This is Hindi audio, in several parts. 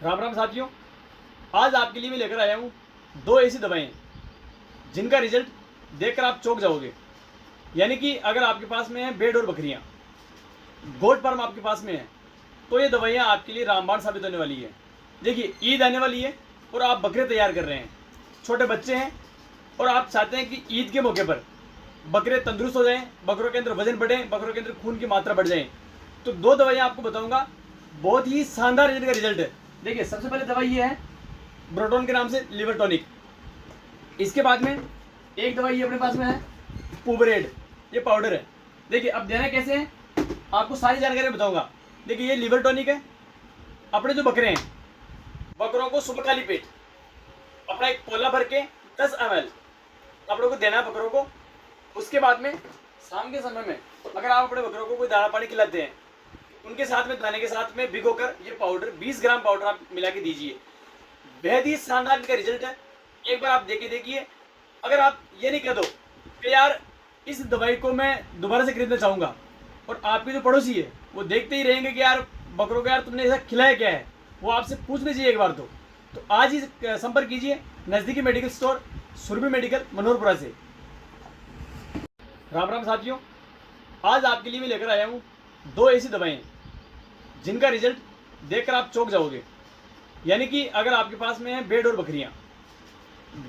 राम राम साथियों, आज आपके लिए मैं लेकर आया हूँ दो ऐसी दवाएं जिनका रिजल्ट देखकर आप चौंक जाओगे। यानी कि अगर आपके पास में है भेड़ और बकरियां, गोट फार्म आपके पास में है, तो ये दवाइयाँ आपके लिए रामबाण साबित होने वाली है। देखिए, ईद आने वाली है और आप बकरे तैयार कर रहे हैं, छोटे बच्चे हैं और आप चाहते हैं कि ईद के मौके पर बकरे तंदुरुस्त हो जाएं, बकरों के अंदर वजन बढ़े, बकरों के अंदर खून की मात्रा बढ़ जाए। तो दो दवाइयाँ आपको बताऊंगा, बहुत ही शानदार इनका रिजल्ट है। देखिए, सबसे पहले दवाई ये है ब्रोटोन के नाम से लिवर टॉनिक। इसके बाद में एक दवाई ये अपने पास में है पुबरेड, ये पाउडर है। देखिए, अब देना कैसे है आपको सारी जानकारी बताऊंगा। देखिए, ये लिवर टॉनिक है। अपने जो बकरे हैं, बकरों को सुबह खाली पेट अपना एक पोला भर के 10 ml अपनों को देना है बकरों को। उसके बाद में शाम के समय में अगर आप अपने बकरों को कोई दाना पानी खिलाते हैं, उनके साथ में दाने के साथ में भिगोकर ये पाउडर 20 ग्राम पाउडर आप मिला के दीजिए। बेहद ही शानदार इनका रिजल्ट है, एक बार आप देखे देखिए। अगर आप ये नहीं कह दो कि यार इस दवाई को मैं दोबारा से खरीदना चाहूँगा, और आपके जो पड़ोसी है वो देखते ही रहेंगे कि यार बकरों को यार तुमने ऐसा खिलाया क्या है, वो आपसे पूछना चाहिए एक बार। तो आज ही संपर्क कीजिए नज़दीकी medical store Surabhi medical Manoharpura से। राम राम साथियों, आज आपके लिए मैं लेकर आया हूँ दो ऐसी दवाएं जिनका रिजल्ट देखकर आप चौंक जाओगे। यानी कि अगर आपके पास में है भेड़ और बकरियां,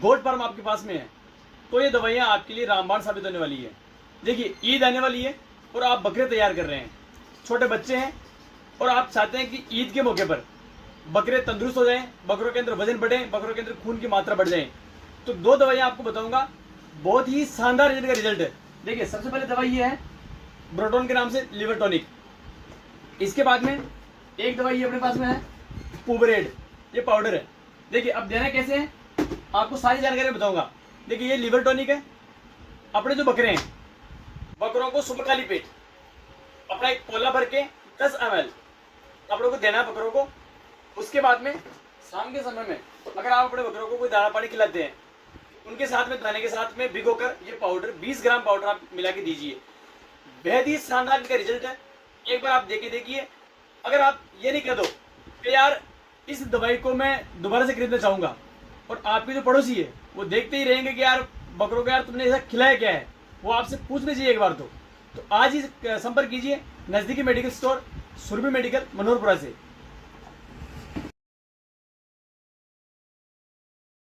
गोट फार्म आपके पास में है, तो ये दवाइयाँ आपके लिए रामबाण साबित होने वाली है। देखिए, ईद आने वाली है और आप बकरे तैयार कर रहे हैं, छोटे बच्चे हैं और आप चाहते हैं कि ईद के मौके पर बकरे तंदुरुस्त हो जाएं, बकरों के अंदर वजन बढ़े, बकरों के अंदर खून की मात्रा बढ़ जाए। तो दो दवाइयाँ आपको बताऊंगा, बहुत ही शानदार इनका रिजल्ट है। देखिए, सबसे पहले दवाई ये है ब्रोटोन के नाम से लिवर टॉनिक। इसके बाद में एक दवाई ये अपने पास में है पुबरेड, ये पाउडर है। देखिए, अब देना कैसे है आपको सारी जानकारी बताऊंगा। देखिए, ये लिवर टॉनिक है। अपने जो बकरे हैं, बकरों को सुबह खाली पेट अपना एक पोला भर के 10 ml अपनों को देना है बकरों को। उसके बाद में शाम के समय में अगर आप अपने बकरों को कोई दाना पानी खिलाते हैं, उनके साथ में दाने के साथ में भिगोकर ये पाउडर 20 ग्राम पाउडर आप मिला के दीजिए। बेहद ही शानदार इनका रिजल्ट है, एक बार आप देखे देखिए। अगर आप ये नहीं कह दो कि यार इस दवाई को मैं दोबारा से खरीदना चाहूँगा, और आपके जो पड़ोसी है वो देखते ही रहेंगे कि यार बकरों को यार तुमने ऐसा खिलाया क्या है, वो आपसे पूछना चाहिए एक बार। तो आज ही संपर्क कीजिए नज़दीकी medical store Surabhi medical Manoharpura से।